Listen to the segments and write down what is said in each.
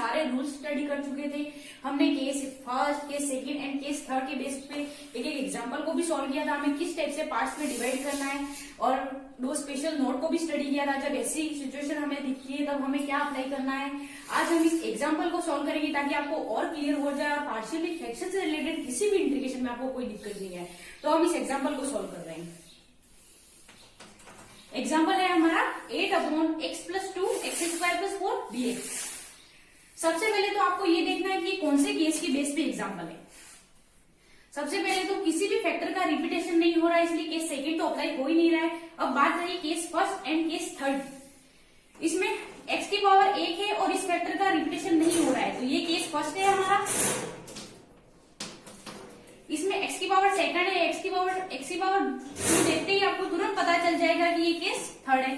सारे rules study कर चुके थे। हमने case first, case second and case third के बेस पे एक एक एग्जांपल को भी सॉल्व किया था, हमें किस टाइप से पार्ट्स में डिवाइड करना है, और दो स्पेशल नोट को भी स्टडी किया था। जब ऐसी सिचुएशन हमें दिखती है तब हमें क्या अप्लाई करना है। आज हम इस एग्जाम्पल को सॉल्व करेंगे ताकि आपको और क्लियर हो जाए और पार्शियल फ्रैक्शन से रिलेटेड किसी भी इंटीग्रेशन में आपको कोई दिक्कत नहीं है। तो हम इस एग्जाम्पल को सॉल्व कर रहे हैं। एग्जाम्पल है हमारा 8/x+2x² + 4 dx। सबसे पहले तो आपको ये देखना है कि कौन से केस की बेस पे एग्जाम्पल है। सबसे पहले तो किसी भी फैक्टर का रिपीटेशन नहीं हो रहा है, इसलिए केस सेकंड तो अप्लाई हो ही नहीं रहा है। अब बात रही case first and case third. इसमें x की पावर 1 है और इस फैक्टर का रिपीटेशन नहीं हो रहा है, तो ये केस फर्स्ट है हमारा। इसमें x की पावर सेकंड है, x की पावर 2 देखते ही आपको तुरंत पता चल जाएगा कि ये केस थर्ड है।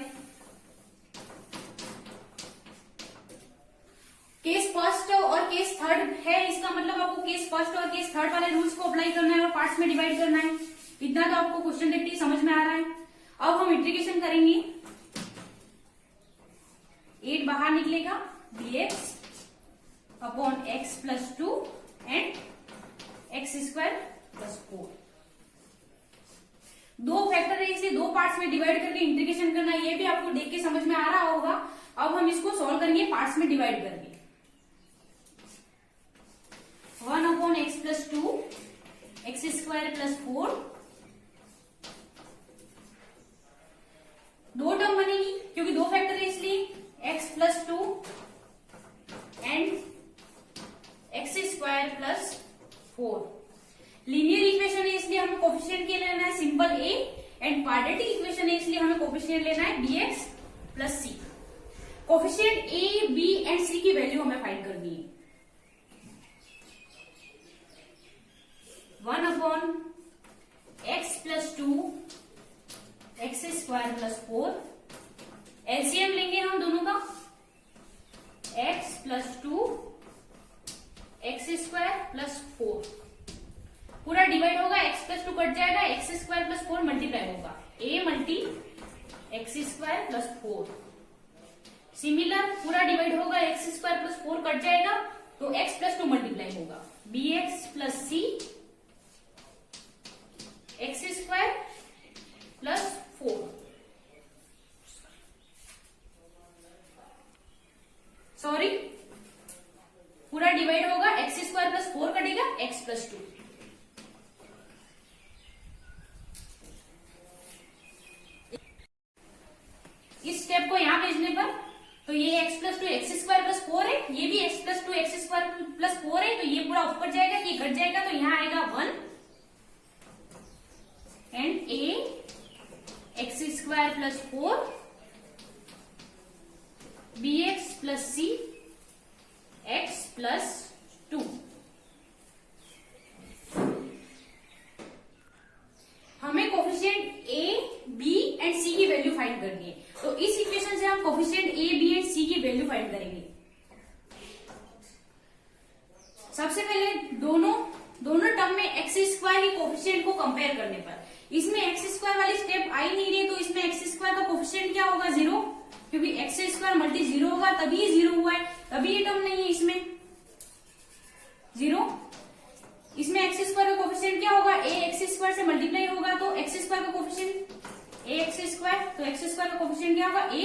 केस फर्स्ट और केस थर्ड है, इसका मतलब आपको केस फर्स्ट और केस थर्ड वाले रूल्स को अप्लाई करना है और पार्ट्स में डिवाइड करना है। इतना तो आपको क्वेश्चन देखते ही समझ में आ रहा है। अब हम इंटीग्रेशन करेंगे, 8 बाहर निकलेगा, dx/x+2 एंड x² + 4। दो फैक्टर है, इसे दो पार्ट्स में डिवाइड करके इंटीग्रेशन करना है, ये भी आपको देख के समझ में आ रहा होगा। अब हम इसको सॉल्व करेंगे पार्ट्स में डिवाइड करके। 1/x+2 x² + 4, दो टर्म बनेगी क्योंकि दो फैक्टर है इसलिए, x+2 and x² + 4। Linear equation है इसलिए हमें कोफिशिएंट के लेना है simple a, and quadratic equation है इसलिए हमें कोफिशिएंट लेना है bx + c। Coefficient a, b and c की वैल्यू हमें फाइंड करनी है। 1/x+2 x² + 4, एलसीएम लेंगे हम दोनों का, x+2 x² + 4। पूरा डिवाइड होगा, x+2 कट जाएगा, x² + 4 मल्टीप्लाई होगा, a मल्टी x² + 4। सिमिलर पूरा डिवाइड होगा, x² + 4 कट जाएगा तो x+2 मल्टीप्लाई होगा, bx + c x² + 4। सॉरी, पूरा डिवाइड होगा, x² + 4 कटेगा, x+2। इस स्टेप को यहां भेजने पर तो ये x+2 x² + 4 है, ये भी x+2 x² + 4 है, तो ये पूरा ऊपर जाएगा, ये घट जाएगा, तो यहां आएगा 1 and a x² + 4 bx + c x+2। हमें coefficient a, b and c की वैल्यू फाइंड करनी है, तो इस इक्वेशन से हम coefficient a, b and c की वैल्यू फाइंड करेंगे। सबसे पहले दोनों टर्म में x² की कोफिशिएंट को कंपेयर करने पर, इसमें x² वाली स्टेप आ ही नहीं रही, तो इसमें x² का कोफिशिएंट क्या होगा, 0, क्योंकि x² मल्टी 0 होगा तभी 0 हुआ है, तभी ये टर्म नहीं है इसमें 0। इसमें x² का कोफिशिएंट क्या होगा, a x² से मल्टीप्लाई होगा, तो x² का कोफिशिएंट a x², तो x² का कोफिशिएंट क्या होगा, a।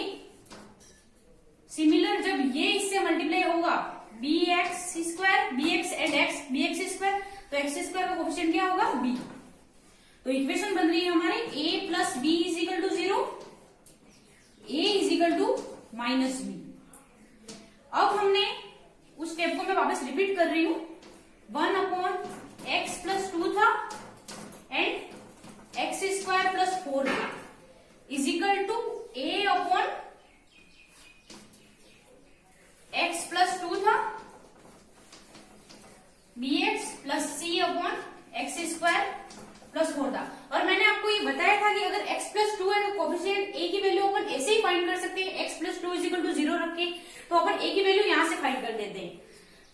सिमिलर जब ये इससे मल्टीप्लाई होगा, bx एंड x bx², तो x² का कोफिशिएंट क्या होगा, b। तो इक्वेशन बन रही है हमारे a + b = 0, a = -b। अब हमने उस स्टेप को मैं वापस रिपीट कर रही हूं, 1/x+2 था एंड x² + 4 था, = a x+2 था, bx + c x² + 4 था। और मैंने आपको ये बताया था कि अगर x+2 है तो कोफिशिएंट a की वैल्यू अपन ऐसे ही फाइंड कर सकते हैं, x+2 = 0 रख के, तो अपन a की वैल्यू यहां से फाइंड कर देते हैं,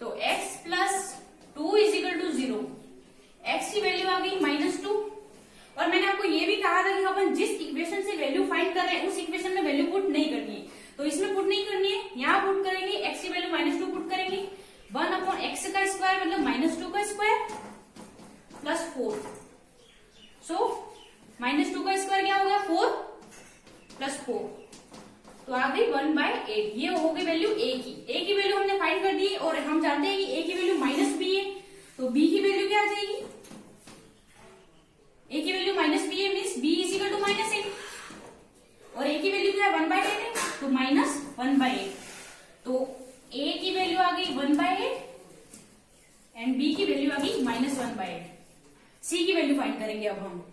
तो x+2 = 0, x की वैल्यू आ गई -2। और मैंने आपको ये भी कहा था कि अपन जिस इक्वेशन से वैल्यू फाइंड कर रहे हैं उस इक्वेशन में वैल्यू पुट नहीं करनी है, तो इसमें पुट नहीं करनी है, यहाँ पुट करेंगे, x की वैल्यू -2 पुट करेंगे, 1/x का स्क्वायर मतलब -2 का स्क्वायर प्लस 4। सो -2 का स्क्वायर क्या हो गया 4 प्लस 4, तो आ गई 1/8। ये हो गई वैल्यू a की वैल्यू हमने फाइंड कर दी और हम जानते हैं कि a की वैल्यू -b है, तो b की वैल्यू क्या आ जाएगी, a की वैल्यू -b है मीन्स b इक्वल टू -8 और a की वैल्यू क्या है 1/8 है, तो -1/8। तो a की वैल्यू आ गई 1/8 एंड b की वैल्यू आ गई -1/8। c की वैल्यू फाइंड करेंगे अब हम।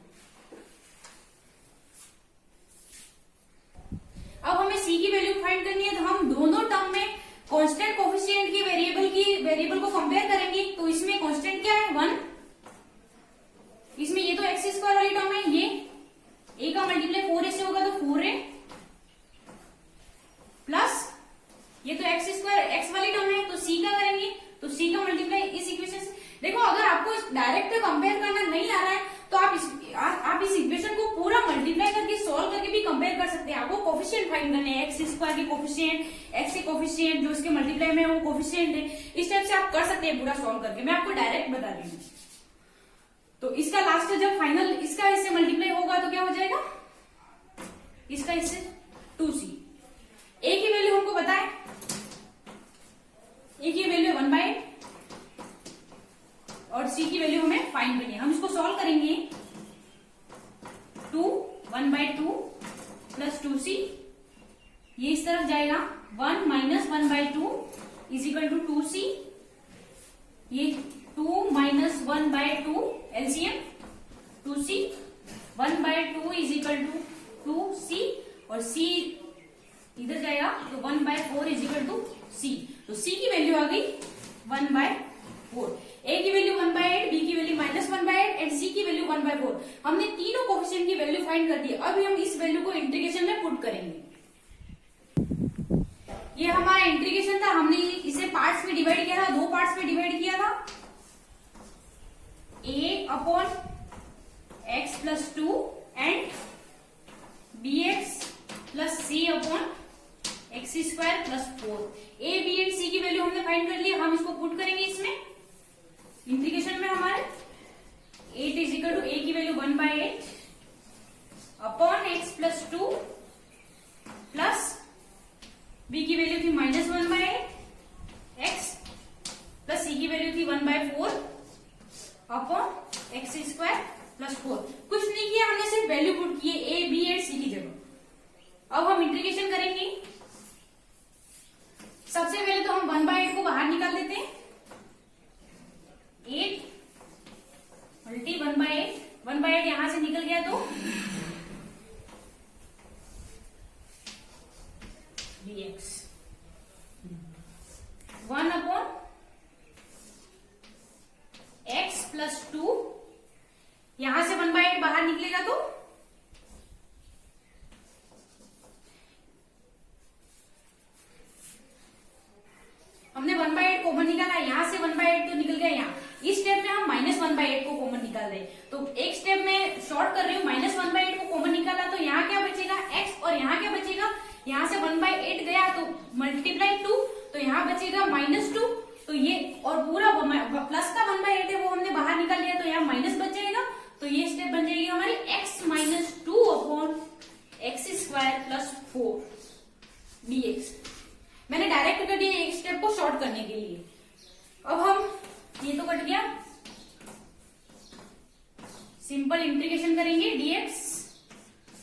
अब हमें c की वैल्यू फाइंड करनी है, तो हम दोनों टर्म में कांस्टेंट कोफिशिएंट की वेरिएबल को कंपेयर करेंगे। तो इसमें कांस्टेंट क्या है 1, इसमें ये तो x² वाली टर्म है, ये a का मल्टीप्लाई 4a से होगा तो 4a प्लस ये तो x वाली टर्म है, तो c का करेंगे, तो c का मल्टीप्लाई इस इक्वेशन से। देखो अगर आपको डायरेक्ट कंपेयर करना नहीं आ रहा है तो आप इस इक्वेशन को पूरा मल्टीप्लाई करके सॉल्व करके भी कंपेयर कर सकते हैं। आपको कोफिशिएंट फाइंड करने हैं, x² के कोफिशिएंट, x के कोफिशिएंट जो इसके मल्टीप्लाई में वो कोफिशिएंट है, इस टाइप से आप कर सकते हैं पूरा सॉल्व करके। मैं आपको डायरेक्ट बता रही हूँ। तो इसका लास्ट जब फाइनल इसका इससे मल्टीप्लाई होगा तो क्या हो जाएगा, इसका इससे 2c। a की वैल्यू हमको पता है, a की वैल्यू 1/8 और c की वैल्यू हमें फाइंड करनी है। हम इसको सॉल्व करेंगे, 1/2 प्लस 2c, ये इस तरफ जाएगा, 1 - 1/2 इज इक्वल टू 2c, ये 2 - 1/2 LCM 2c, 1/2 is equal to 2c और c इधर जाएगा तो 1/4 इज इक्वल टू c। तो c की वैल्यू आ गई 1/4, a की वैल्यू 1/8, b की वैल्यू -1/8 एंड c की वैल्यू 1/4। हमने तीनों कोफिशिएंट की वैल्यू फाइंड कर दी। अब हम इस वैल्यू को इंटीग्रेशन में पुट करेंगे। ये हमारा इंटीग्रेशन था, हमने इसे पार्ट्स में डिवाइड किया था, 2 पार्ट्स में डिवाइड किया था, a/x + 2 and bx + c/x² + 4। a, b and c की वैल्यू हमने फाइंड कर ली। हम इसको पुट करेंगे इसमें इंटीग्रेशन में। हमारे 8 इज इक्वल टू a की value 1/8 upon x + 2 plus b की वैल्यू थी -1/8 x प्लस c की वैल्यू थी 1/4 अपॉन x² + 4। कुछ नहीं किया हमने, सिर्फ वैल्यू पुट किए a, b एंड c की जगह। अब हम इंटीग्रेशन करेंगे। सबसे पहले तो हम 1/8 को बाहर निकाल देते हैं, 8 × 1/8, 1/8 यहां से निकल गया तो dx 1/x + 2, यहां से 1/8 बाहर निकलेगा तो हमने 1/8 कॉमन निकाला, यहां से 1/8 तो निकल गया यहाँ। इस स्टेप में हम -1/8 को कॉमन निकाल रहे हैं, तो एक स्टेप में शॉर्ट कर रही हूँ, -1/8 को कॉमन निकाला तो यहाँ क्या बचेगा x और यहाँ क्या बचेगा, यहाँ से 1/8 गया तो मल्टीप्लाई 2, तो यहाँ बचेगा -2, तो ये और पूरा प्लस का 1/8 है वो हमने बाहर निकाल लिया, तो यहाँ माइनस बच जाएगा। तो ये स्टेप बन जाएगी हमारी x - 2 अपॉन x² + 4 dx। मैंने डायरेक्ट कर दिया एक स्टेप को शॉर्ट करने के लिए। अब हम ये तो कट गया, सिंपल इंटीग्रेशन करेंगे dx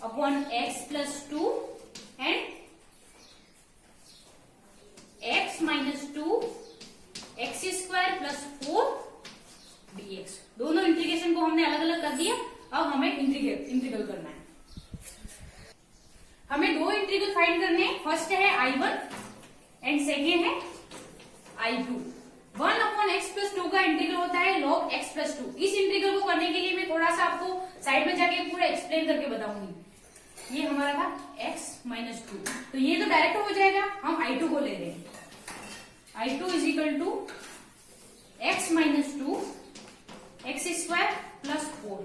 upon x + 2 and x - 2 x² + 4 dx। दोनों इंटीग्रेशन को हमने अलग अलग कर दिया। अब हमें इंटीग्रल करना है। हमें 2 इंटीग्रल फाइंड करने हैं। फर्स्ट है I1 एंड सेकेंड है I2। 1/x + 2 का इंटीग्रल होता है log x + 2। इस इंटीग्रल को करने के लिए मैं थोड़ा सा आपको साइड में जाके पूरा एक्सप्लेन करके बताऊंगी। ये हमारा था x - 2, तो ये तो डायरेक्ट हो जाएगा। हम I2 को ले रहे हैं, I2 is equal to x - 2 x² + 4।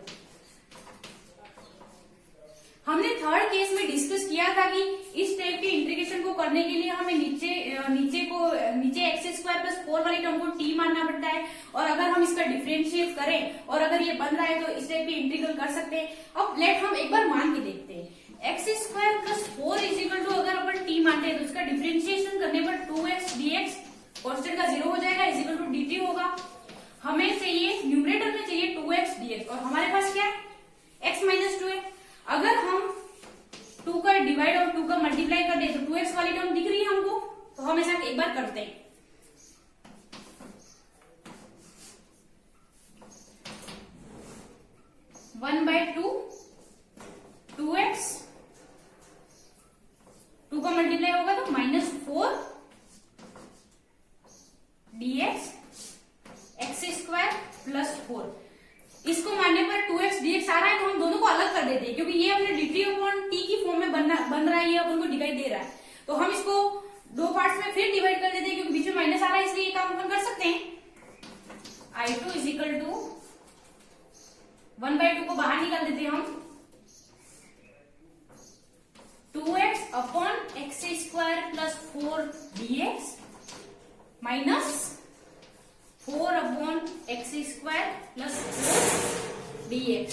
हमने थर्ड केस में डिस्कस किया था कि इस स्टेप की इंटीग्रेशन को करने के लिए हमें नीचे एक्स स्क्वायर प्लस 4 वाली टर्म को टी मानना पड़ता है, और अगर हम इसका डिफरेंशिएट करें और अगर ये बन रहा है तो इस स्टेप की इंटीग्रल कर सकते हैं। अब लेट हम एक बार मान के देखते हैं। X square plus 4 is equal to, अगर अपन टी मानते हैं तो इसका डिफरेंशिएशन करने पर 2x dx कॉन्स्टेंट का 0 हो जाएगा, इज इक्वल टू dt होगा। हमें चाहिए न्यूमरेटर में चाहिए 2x dx, और हमारे पास क्या है x माइनस 2 है। अगर हम 2 का डिवाइड और 2 का मल्टीप्लाई कर दे तो 2x वाली टर्म दिख रही है हमको, तो हम ऐसा एक बार करते हैं। वन बाय टू 2x, 2 का मल्टीप्लाई होगा तो minus 4 dx x square plus 4। इसको मानने पर 2x dx आ रहा है तो हम दोनों को अलग कर देते हैं, क्योंकि ये अपने dt अपॉन t की फॉर्म में बन रहा है, ये अपन को दिखाई दे रहा है। तो हम इसको दो पार्ट्स में फिर डिवाइड कर देते हैं, क्योंकि बीच में माइनस आ रहा है, इसलिए ये काम अपन कर सकते हैं। I2 इज इक्वल टू 1/2 को बाहर निकाल देते हैं हम, 2x upon x square plus 4 dx minus 4 upon x square plus 4 dx,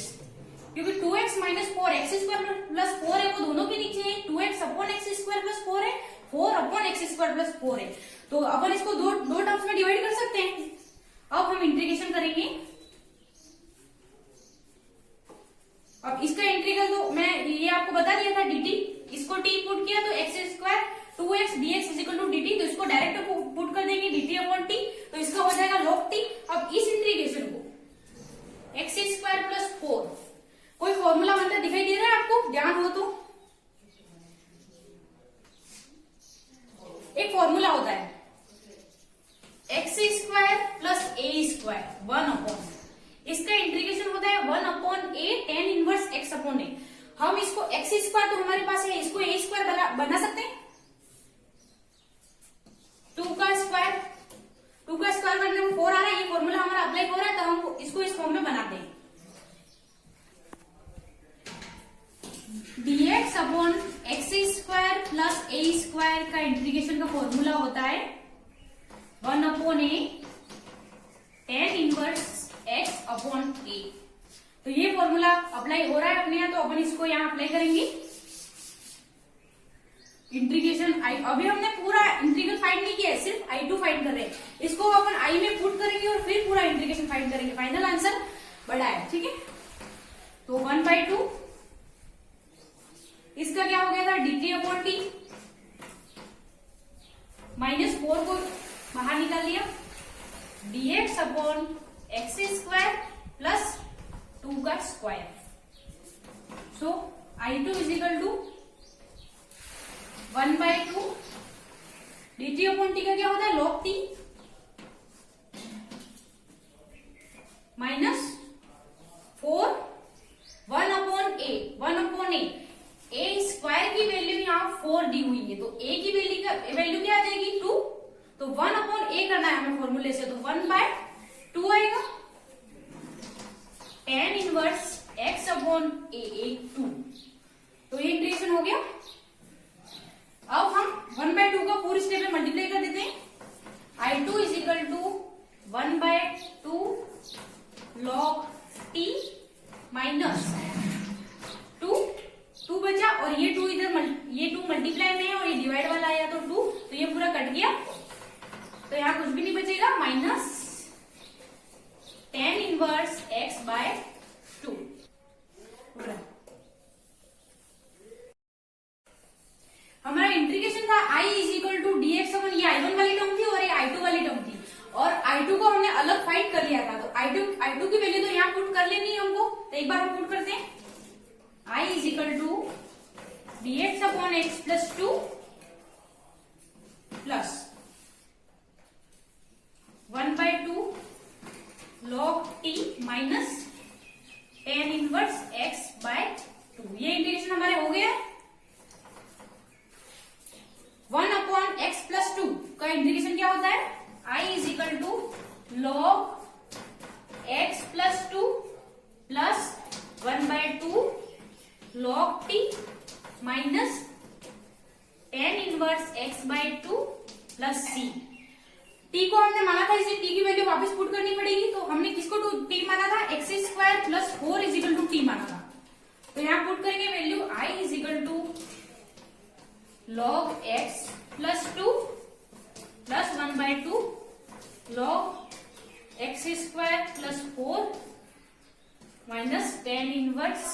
क्योंकि 2x minus 4 x square plus 4 है, वो दोनों के नीचे है। 2x upon x square plus 4 है, 4 अपॉन एक्स स्क्वायर प्लस 4 है, तो अपन इसको दो टर्म्स में डिवाइड कर सकते हैं। अब हम इंटीग्रेशन करेंगे। अब इसका इंटीग्रल तो मैं ये आपको बता दिया था dt, इसको t पुट किया तो x square 2x dx is equal to dt, तो इसको डायरेक्ट पुट कर देंगे dt अपॉन t, तो इसका हो जाएगा log t। अब इस इंटीग्रेशन को एक्स स्क्वायर प्लस 4, कोई फॉर्मूला बनता दिखाई दे रहा है आपको, ध्यान हो तो एक फॉर्मूला होता है x square plus a square 1 upon, इसका इंटीग्रेशन होता है 1 upon a tan inverse x upon ए। हम इसको एक्स स्क्वायर तो हमारे पास है, इसको ए स्क्वायर बना सकते हैं। 2 का स्क्वायर बनने में 4 आ रहा है, ये फॉर्मूला हमारा अप्लाई हो रहा है, तो हम इसको इस फॉर्म में बनाते हैं। dx upon x square plus a square का इंटीग्रेशन का फॉर्मूला होता है 1 upon a tan inverse x upon a. तो ये फॉर्मूला अप्लाई हो रहा है अपने यहाँ, तो अपन इसको यहाँ अप्लाई करेंगे। इंटीग्रेशन अभी हमने पूरा इंटीग्रल फाइंड नहीं किया है, सिर्फ I2 फाइंड कर रहे हैं। इसको अपन I में पुट करेंगे और फिर पूरा इंटीग्रेशन फाइंड करेंगे, फाइनल आंसर बड़ा है, ठीक है। तो 1/2 इसका क्या हो गया था dt अपॉन t, माइनस 4 को बाहर निकाल दिया, dx upon x square plus 2 का square. So I2 is equal to 1/2 dt upon t का क्या होता है log t minus 4 1 upon a square की वैल्यू यहाँ 4 दी हुई है, तो a की वैल्यू क्या आ जाएगी 2, तो 1 अपॉन ए करना है हमें फॉर्मूले से, तो 1/2 आएगा। tan इनवर्स x अपॉन ए 2, तो ये इंटीग्रेशन हो गया। अब हम 1/2 का पूरी स्टेप में मल्टीप्लाई कर देते हैं। I2 is equal to 1/2 log t minus 2 बचा, और ये 2 इधर ये 2 मल्टीप्लाई में है और ये डिवाइड वाला आया तो 2, तो ये पूरा कट गया, तो यहाँ कुछ भी नहीं बचेगा, माइनस tan इनवर्स x/2। हमारा इंटीग्रेशन था I is equal to dx upon, ये I1 वाली टर्म थी और ये I2 वाली टर्म थी, और I2 को हमने अलग फाइंड कर लिया था, तो I2 की वैल्यू तो यहाँ पुट कर लेनी है हमको, तो एक बार हम पुट करते हैं। I is equal to dx upon x plus 2 plus 1/2 log t minus tan inverse x/2। ये इंटीग्रेशन हमारे हो गया। 1 अपॉन एक्स प्लस 2 का इंटीग्रेशन क्या होता है I is equal to log x plus 2 plus 1/2 log t minus inverse x by two plus C. T को हमने माना था, इसे टी की वैल्यू वापस पुट करनी पड़ेगी, तो हमने किसको टी माना था, x square plus 4 is equal to t माना था। तो यहाँ पुट करेंगे value I is equal to log x plus 2 plus 1/2 log x square plus 4 minus tan inverse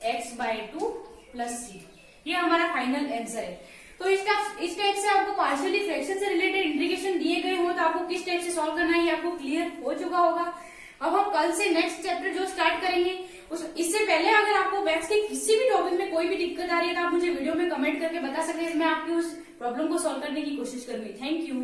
x by two plus c. ये हमारा फाइनल आंसर है। तो इस टाइप से आपको पार्शियली फ्रैक्शन से रिलेटेड इंटीग्रेशन दिए गए हो तो आपको किस टाइप से सॉल्व करना है ये आपको क्लियर हो चुका होगा। अब हम कल से नेक्स्ट चैप्टर जो स्टार्ट करेंगे इससे पहले अगर आपको मैथ्स के किसी भी टॉपिक में कोई भी दिक्कत आ रही है तो आप मुझे वीडियो में कमेंट करके बता सकते हैं, मैं आपकी उस प्रॉब्लम को सॉल्व करने की कोशिश करूंगी। Thank you.